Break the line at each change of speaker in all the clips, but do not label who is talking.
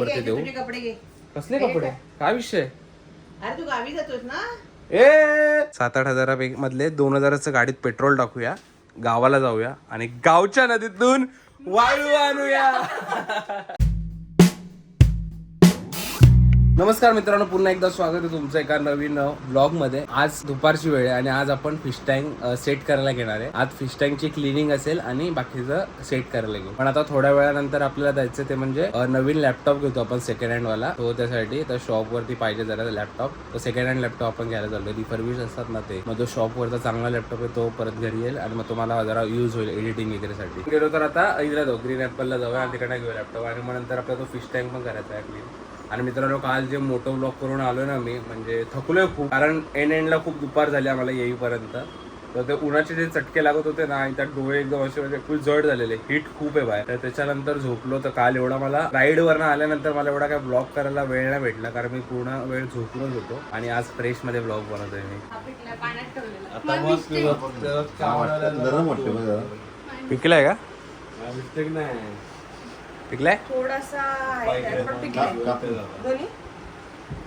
वरती देऊ.
कपडे घे.
कसले कपडे? काय विषय?
अरे तू गावी जातोस ना?
7-8 हजारामधले 2,000चं गाडीत पेट्रोल टाकूया, गावाला जाऊया आणि गावच्या नदीतून वाळू आणूया. नमस्कार मित्रांनो, पुन्हा एकदा स्वागत आहे तुमचं एका नवीन ब्लॉग मध्ये. आज दुपारची वेळ आहे आणि आज आपण फिश टँक सेट करायला घेणार आहे. आज फिश टँकची क्लिनिंग असेल आणि बाकीचं सेट करायला घेऊ. पण आता थोड्या वेळानंतर आपल्याला जायचं ते म्हणजे नवीन लॅपटॉप घेतो आपण सेकंड हँड वाला. तो त्यासाठी तर शॉप वरती पाहिजे जरा लॅपटॉप. तो सेकंड हँड लॅपटॉप आपण घ्यायला चाललोय. रिफर्बिश असतात ना ते. मग तो शॉप वरचा चांगला लॅपटॉप आहे तो परत घरी येईल आणि मग तुम्हाला जरा यूज होईल एडिटिंग वगैरेसाठी. गेलो तर आता इकडे जाऊ, ग्रीन ॲपलला जाऊया आणि तिकडे घेऊ लॅपटॉप आणि मग नंतर आपल्याला तो फिश टँक पण करायचा आहे क्लीन. आणि मित्रांनो, काल जे मोठं ब्लॉग करून आलोय ना मी, म्हणजे थकलोय खूप, कारण एंडला खूप दुपार झाली आम्हाला येईपर्यंत. तर ते उन्हाचे जे चटके लागत होते ना आणि त्यात डोळे एकदम असे म्हणजे फुल जड झालेले, हीट खूप आहे बाहेर. तर त्याच्यानंतर झोपलो. तर काल एवढा मला राईडवरनं आल्यानंतर मला एवढा काय ब्लॉग करायला वेळ नाही भेटला, कारण मी पूर्ण वेळ झोपलोच होतो. आणि आज फ्रेश मध्ये ब्लॉग बनवतोय मी. पिकलाय का? पिकलाय
थोडासा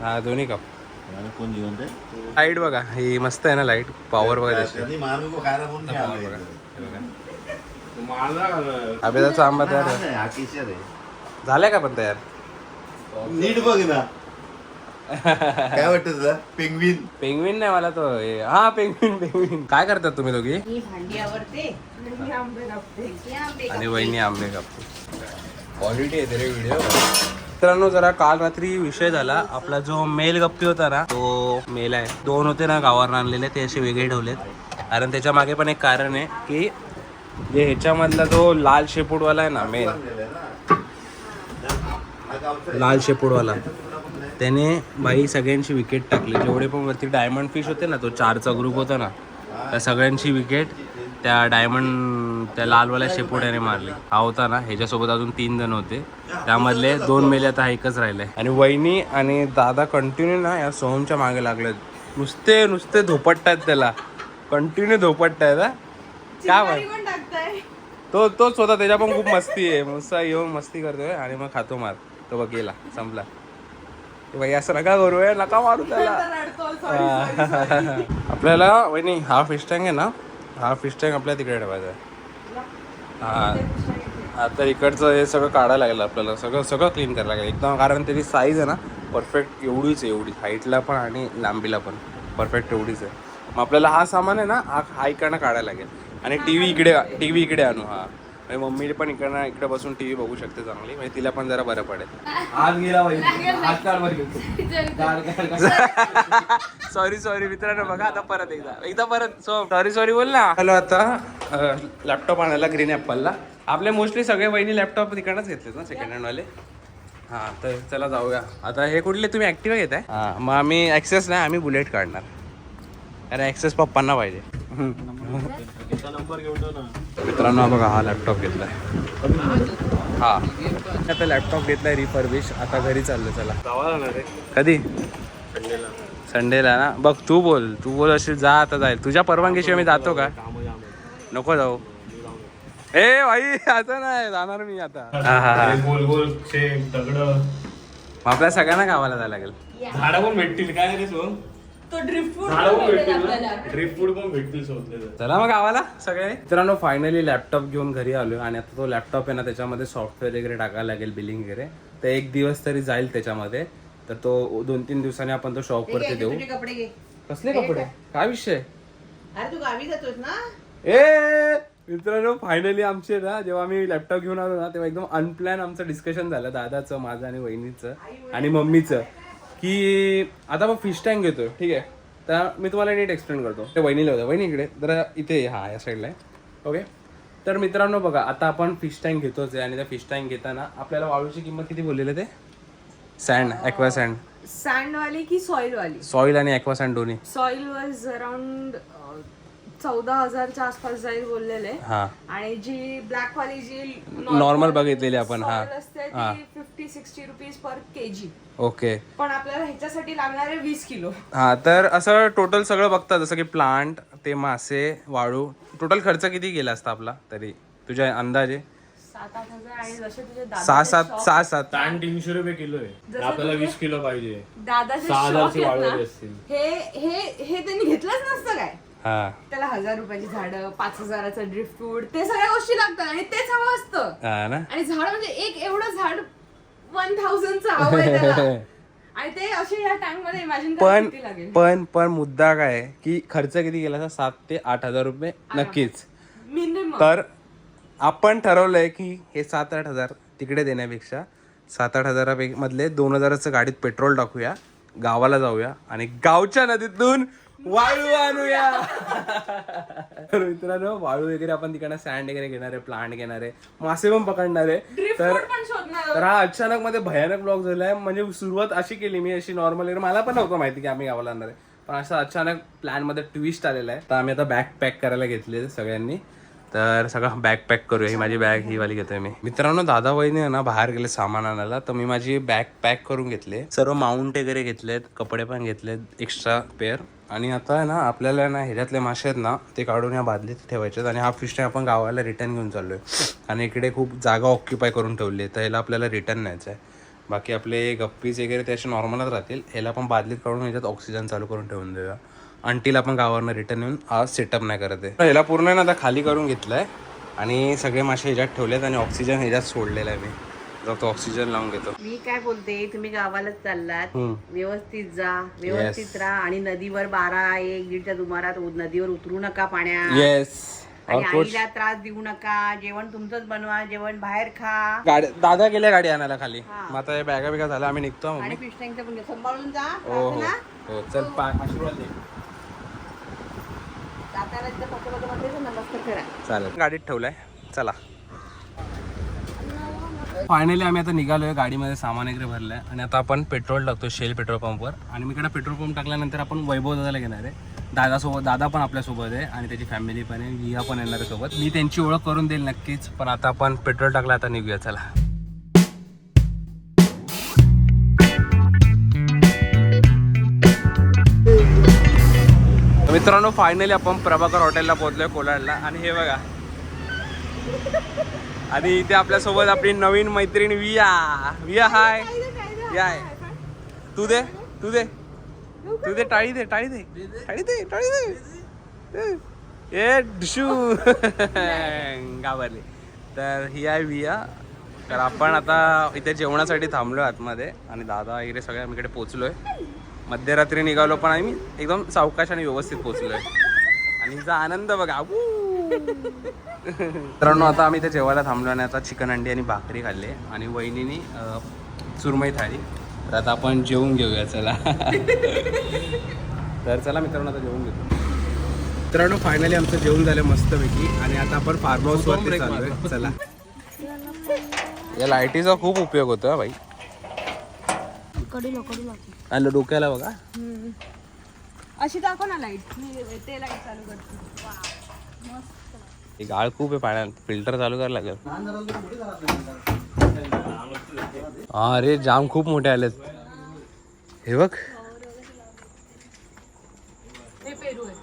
हा, दोन्ही कप. लाईट बघा, ही मस्त आहे ना लाईट, पॉवर बघा त्याची. आंब्याचा आंबा तयार झालाय का पण तयार?
नीट बघ ना. काय वाटतं तुला? पेंग्विन?
पेंग्विन नाही मला तो, हा पेंग्विन. काय करतात तुम्ही दोघी?
भांडी आवडते
आणि वहिनी आंबे कापते. क्वालिटी आहे रे व्हिडिओ. मित्रांनो, जरा काल रात्री विषय झाला. आपला जो मेल गप्पी होता ना, तो मेल आहे. 2 होते ना गावावर आणलेले, ते असे वेगळे ठेवलेत. कारण त्याच्या मागे पण एक कारण आहे की जे ह्याच्यामधला जो लाल शेपूटवाला आहे ना, मेल लाल शेपूटवाला, त्याने बाई सगळ्यांची विकेट टाकली. जेवढे पण वरती डायमंड फिश होते ना, तो 4चा ग्रुप होता ना, त्या सगळ्यांची विकेट त्या डायमंड त्या लालवाल्या शेपुट्याने मारली. हा होता ना, ह्याच्यासोबत अजून 3 जण होते, त्यामधले 2 मेले. आता एकच राहिले. आणि वहिनी आणि दादा कंटिन्यू ना या सोहमच्या मागे लागले. नुसते धोपटतायत त्याला, कंटिन्यू धोपटतायत. काय बघ, तोच होता. त्याच्या पण खूप मस्ती आहे. मस्त येऊन मस्ती करतोय आणि मग खातो मार. तो बघ गेला, संपला. बाई असं नका करू, नका मारू त्याला. आपल्याला वहिनी हा फिश टँक आहे ना, हा फिश टँक आपल्या तिकडे ठेवायचा आहे. हा, तर इकडचं हे सगळं काढायला लागेल आपल्याला, सगळं क्लीन करायला लागेल एकदम. कारण त्याची साईज आहे ना परफेक्ट एवढीच आहे, एवढी हाईटला पण आणि लांबीला पण परफेक्ट एवढीच आहे. मग आपल्याला हा सामान आहे ना, हा इकडनं काढायला लागेल. आणि टी व्ही इकडे आणू. हा, म्हणजे मम्मी पण इकडे बसून टीव्ही बघू शकते चांगली, म्हणजे तिला पण जरा बरं पडेल. आज गेला सॉरी मित्रांनो, बघा आता परत एकदा सॉरी बोल ना. हॅलो, आता लॅपटॉप आणायला ग्रीन ॲपलला. आपले मोस्टली सगळे वहिनी लॅपटॉप तिकडनंच घेतलेत ना, सेकंड हँड वाले. हां, तर चला जाऊया आता. हे कुठले तुम्ही ॲक्टिवा घेताय? हां, मग आम्ही ॲक्सेस नाही, आम्ही बुलेट काढणार. अरे ॲक्सेस पप्पांना पाहिजे. मित्रांनो बघा, हा लॅपटॉप घेतलाय. हा, आता लॅपटॉप घेतलाय रिफर्बिश. आता घरी चाललो. चला, कधी? संडेला ना. बघ, तू बोल अशी जा. आता जाईल तुझ्या परवानगीशिवाय मी जातो का? नको जाऊ. भाई असं नाही जाणार मी आता. आपल्या सगळ्यांना गावाला जायला लागेल.
झाडं पण भेटतील काय रे सो?
चला मग गावाला सगळे. मित्रांनो, फायनली लॅपटॉप घेऊन घरी आलोय आणि आता तो लॅपटॉप आहे ना, त्याच्यामध्ये सॉफ्टवेअर वगैरे टाकायला लागेल, बिलिंग वगैरे. तर 1 दिवस तरी जाईल त्याच्यामध्ये. तर तो 2-3 दिवसांनी आपण तो शॉप वरती देऊ.
कपडे घे.
कसले कपडे? काय विषय?
अरे तू गावी जातोस ना?
मित्रांनो, फायनली आमचे ना, जेव्हा आम्ही लॅपटॉप घेऊन आलो ना, तेव्हा एकदम अनप्लॅन आमचं डिस्कशन झालं, दादाचं, माझं आणि वहिनीचं आणि मम्मीचं, की आता मग फिश टँक घेतोय. ठीक आहे, तर मी तुम्हाला नीट एक्सप्लेन करतो. ते वहिनीला होतं. वहिनी इकडे जरा, इथे हा या साईडला आहे. ओके, तर मित्रांनो बघा, आता आपण फिश टँक घेतोच आहे. आणि त्या फिश टँक घेताना आपल्याला वाळूची किंमत किती बोललेलं ते? सँड, ॲक्वा
सँड वाली की सॉइल वाली?
सॉइल आणि ॲक्वा सँड दोन्ही.
सॉइल वॉज अराउंड 14,000च्या आसपास जाईल बोललेले.
हा,
आणि जी ब्लॅक वाली जी
नॉर्मल बघितलेली आपण, हा,
50-60 रुपीज पर केजी.
ओके.
पण आपल्याला ह्याच्यासाठी लागणार आहे 20 किलो.
हा, तर असं टोटल सगळं बघता, जसं की प्लांट, ते मासे, वाळू, टोटल खर्च किती गेला असता आपला तरी तुझ्या अंदाजे?
7-8 आणि जसे तुझे
सहा सात
ताण 300 रुपये किलो आहे
जसं
आपल्याला
तुझे-
20 किलो पाहिजे
दादाचे
6,000 ची
शौक आहेत
वाळवली
ना,
असतील.
हे त्यांनी घेतलंच नसतं काय.
हा
त्याला 1000 रुपयाची झाडं, 5000चं ड्रिफ्ट फूड, ते सगळ्या गोष्टी लागतात आणि तेच हवं असतं.
हा ना.
आणि झाड म्हणजे एक एवढं झाड 1000चं हवं आहे त्याला. आणि ते असे या टँक मध्ये इमॅजिन
पण
किती लागेल.
पण मुद्दा काय आहे की खर्च किती केला तर 7 ते 8,000 रुपये नक्कीच.
मिनिमम.
तर आपण ठरवलंय की हे 7-8 हजार तिकडे देण्यापेक्षा 7-8 हजारामधले 2,000चं गाडीत पेट्रोल टाकूया, गावाला जाऊया आणि गावच्या नदीतून वाळू आणूया. तर मित्रांनो वाळू वगैरे आपण तिकडनं सँड वगैरे घेणार आहे, प्लांट घेणार आहे, मासे पण पकडणार आहे.
ड्रिफ्ट
तर
फूड पण शोधणार.
तर हा अचानक मध्ये भयानक ब्लॉग झालाय. म्हणजे सुरुवात अशी केली मी अशी नॉर्मल, मला पण नव्हतं माहिती की आम्ही गावाला आणणार आहे, पण असं अचानक प्लॅन मध्ये ट्विस्ट आलेला आहे. तर आम्ही आता बॅग पॅक करायला घेतले सगळ्यांनी. तर सगळं बॅग पॅक करूया. ही माझी बॅग ही वाली घेतोय मी. मित्रांनो दादा वहिनी ना बाहेर गेले सामान आणायला, तर मी माझी बॅग पॅक करून घेतले. सर्व माउंट वगैरे घेतलेत, कपडे पण घेतलेत एक्स्ट्रा पेअर. आणि आता आहे ना आपल्याला ना ह्याच्यातले मासे आहेत ना ते काढून या बादलीत ठेवायचे आणि हा फिश टँक आपण गावाला रिटर्न घेऊन चाललोय. आणि इकडे खूप जागा ऑक्युपाय करून ठेवली आहे, तर ह्याला आपल्याला रिटर्न न्यायचं आहे. बाकी आपले गप्पीज वगैरे ते असे नॉर्मलच राहतील. ह्याला आपण बादलीत काढून ह्याच्यात ऑक्सिजन चालू करून ठेवून देऊया. अंटीला आपण गावावरनं रिटर्न येऊन आज सेटअप नाही करत आहे. ह्याला पूर्ण ना आता खाली करून घेतलं आहे आणि सगळे मासे ह्याच्यात ठेवलेत आणि ऑक्सिजन ह्याच्यात सोडलेला आहे. मी जातो ऑक्सिजन लावून घेतो.
मी काय बोलते, तुम्ही गावालाच चाललात, व्यवस्थित जा,
Yes.
व्यवस्थित राहा आणि नदीवर 12-1-1:30च्या सुमारात नदीवर उतरू नका पाण्यात.
येस.
आणि आईला त्रास देऊ नका. जेवण तुमचंच बनवा, जेवण बाहेर खा.
गाडी दादा गेल्या गाडी आणायला खाली. मग आता हे बॅगा बिगा झाला, आम्ही निघतो.
आणि फिश टँकचं पण सांभाळून जा.
हो हो
ना
हो. चल आशीर्वाद दे.
जाताना एकदा पकडलं म्हटलं तर नमस्कार करा.
चालेल. गाडीत ठेवलाय. चला फायनली आम्ही आता निघालोय. गाडीमध्ये सामान वगैरे भरलंय आणि आता आपण पेट्रोल टाकतो शेल पेट्रोल पंपवर. आणि मी इकडे पेट्रोल पंप टाकल्यानंतर आपण वैभव दादाला घेणार आहे. दादा पण आपल्यासोबत आहे आणि त्याची फॅमिली पण आहे. विहा पण येणार आहे सोबत. मी त्यांची ओळख करून देईल नक्कीच. पण आता आपण पेट्रोल टाकलं, आता निघूया. चला मित्रांनो फायनली आपण प्रभाकर हॉटेलला पोहोचलोय कोलाडला. आणि हे बघा आणि इथे आपल्यासोबत आपली नवीन मैत्रीण विया. विया हाय. हाय. तू दे टाळी दे ए डिशू घाबरली. तर ही आहे विया. तर आपण आता इथे जेवणासाठी थांबलो आतमध्ये आणि दादा वगैरे सगळे आम्ही इकडे पोचलोय. मध्यरात्री निघालो पण आम्ही एकदम सावकाश आणि व्यवस्थित पोचलोय. आणि हिचा आनंद बघा. मित्रांनो आता आम्ही इथे जेवायला थांबलो आणि आता चिकन अंडी आणि भाकरी खाल्ली आणि वहिनीनी सुरमई थाळी. तर आता आपण जेवून घेऊया. चला तर चला मित्रांनो आता जेवून घेतो. मित्रांनो फायनली आमचं जेवण झालं मस्तपैकी आणि आता आपण फार्म हाऊस वरती चाललोय. चला. या लाईटीचा खूप उपयोग होतो भाई. आणि डोक्याला बघा
अशी दाखव ना लाईट. ते लाईट चालू करते.
ही गाळ खूप आहे पाण्यात. फिल्टर चालू करायला लागेल. हा अरे जाम खूप मोठे आलेत. हे बघ
हे पेरू आहे.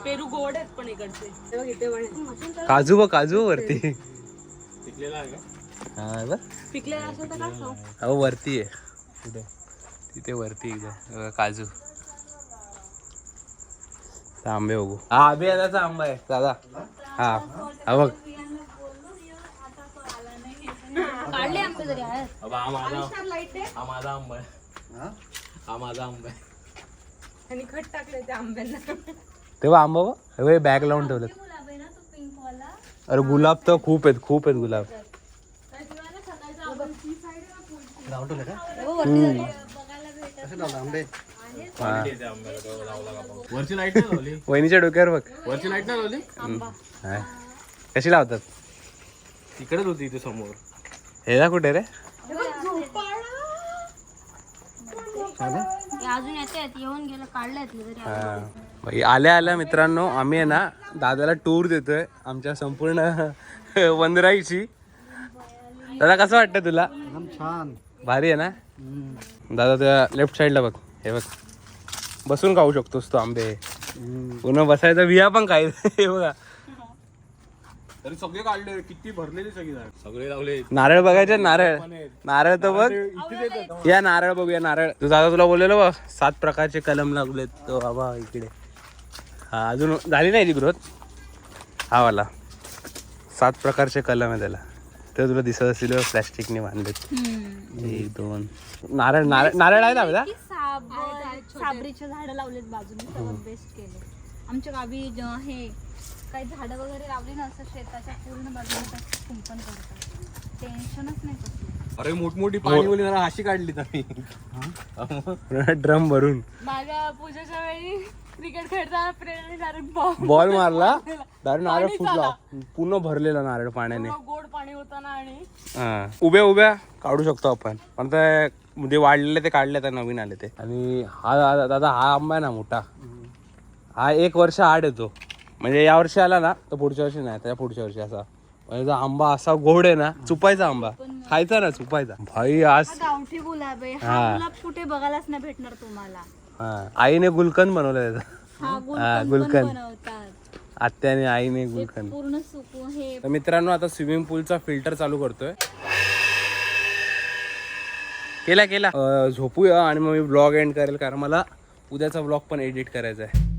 पेरू गोड आहेत पण इकडचे. हे बघ इथे पण
काजू बघ. काजू वरती. हा बघ
पिकलेला असेल तर काय खाऊ.
अहो वरती आहे. कुठे तिथे वरती एकदा काजू. आंबे बघू. हा अभियानाचा आंबा आहे दादा. हा हा बघ.
काढले आंबे जरी आहेत.
हा माझा आंबा आहे.
आणि खट टाकले त्या आंब्यांना.
तेव्हा आंबा बघ. हे बॅग लावून ठेवलं. अरे गुलाब तर खूप आहेत गुलाब.
वरची लाईट नाही लावली.
वहिनीच्या डोक्यावर बघ.
वरची लाईट नाही लावली.
हा. कशी लावतात.
तिकडेच होती इथे समोर.
हे जा कुठे रे.
अजून येतात येऊन गेलं काढलं तरी.
आल्या मित्रांनो आम्ही आहे ना दादाला टूर देतोय आमच्या संपूर्ण वनराईची. दादा कसं वाटतं तुला.
छान
भारी आहे ना. दादा त्या लेफ्ट साईडला बघ. हे बघ बसून खाऊ शकतोस तो आंबे. पुन्हा बसायचा विया पण काय. हे बघा
तरी सगळे काढले किती भरलेली सगळी झाड सगळे लावले
नारळ बघायचे नारळ नारळ तर बघ या नारळ बघूया नारळ तू दादा तुला बोललेलो बघ 7 प्रकारचे कलम लागलेत तो बाबा इकडे हा अजून झाली नाही ती ग्रोथ हा वाला 7 प्रकारचे कलम आहे त्याला ते तुला दिसत असतील प्लॅस्टिकने बांधलेत 1 2 नारळ नारळ नारळ आहे ना
साबरीचे झाडं लावलेत बाजूने सगळं बेस्ट केले आमच्या गावी हे काही झाडं वगैरे लावली ना असं शेताच्या पूर्ण बाजूला कुंपण करतात टेन्शनच नाही कसलं
अरे मोठमोठी पाणी बोली जरा हाशी काढली आम्ही
ड्रम भरून
माझ्या पूजेच्या वेळी क्रिकेट खेळताना प्रेरणी डायरेक्ट
बॉल मारला डायरेक्ट नारळ फुटला पूर्ण भरलेला नारळ पाण्याने
गोड पाणी होताना आणि
हा उभ्या उभ्या काढू शकतो आपण पण ते म्हणजे वाढलेले ते काढले तर नवीन आले ते आणि हा दादा हा आंबा आहे ना मोठा हा 1 वर्ष आड येतो म्हणजे या वर्षी आला ना तर पुढच्या वर्षी नाही त्याच्या पुढच्या वर्षी असा म्हणजे आंबा असा गोड आहे ना चुपायचा आंबा खायचा ना चुपायचा भाई आज
गावठी गुलाब आहे हा गुलाब कुठे बघायलाच नाही भेटणार तुम्हाला
हा आईने गुलकंद बनवलं त्याचा
हा गुलकंद बनवतात
आत्याने आईने गुलकंद
पूर्ण सुकून हे
तर मित्रांनो आता स्विमिंग पूलचा फिल्टर चालू करतोय केला झोपूया आणि मग मी ब्लॉग एंड करेल कारण मला उद्याचा ब्लॉग पण एडिट करायचा आहे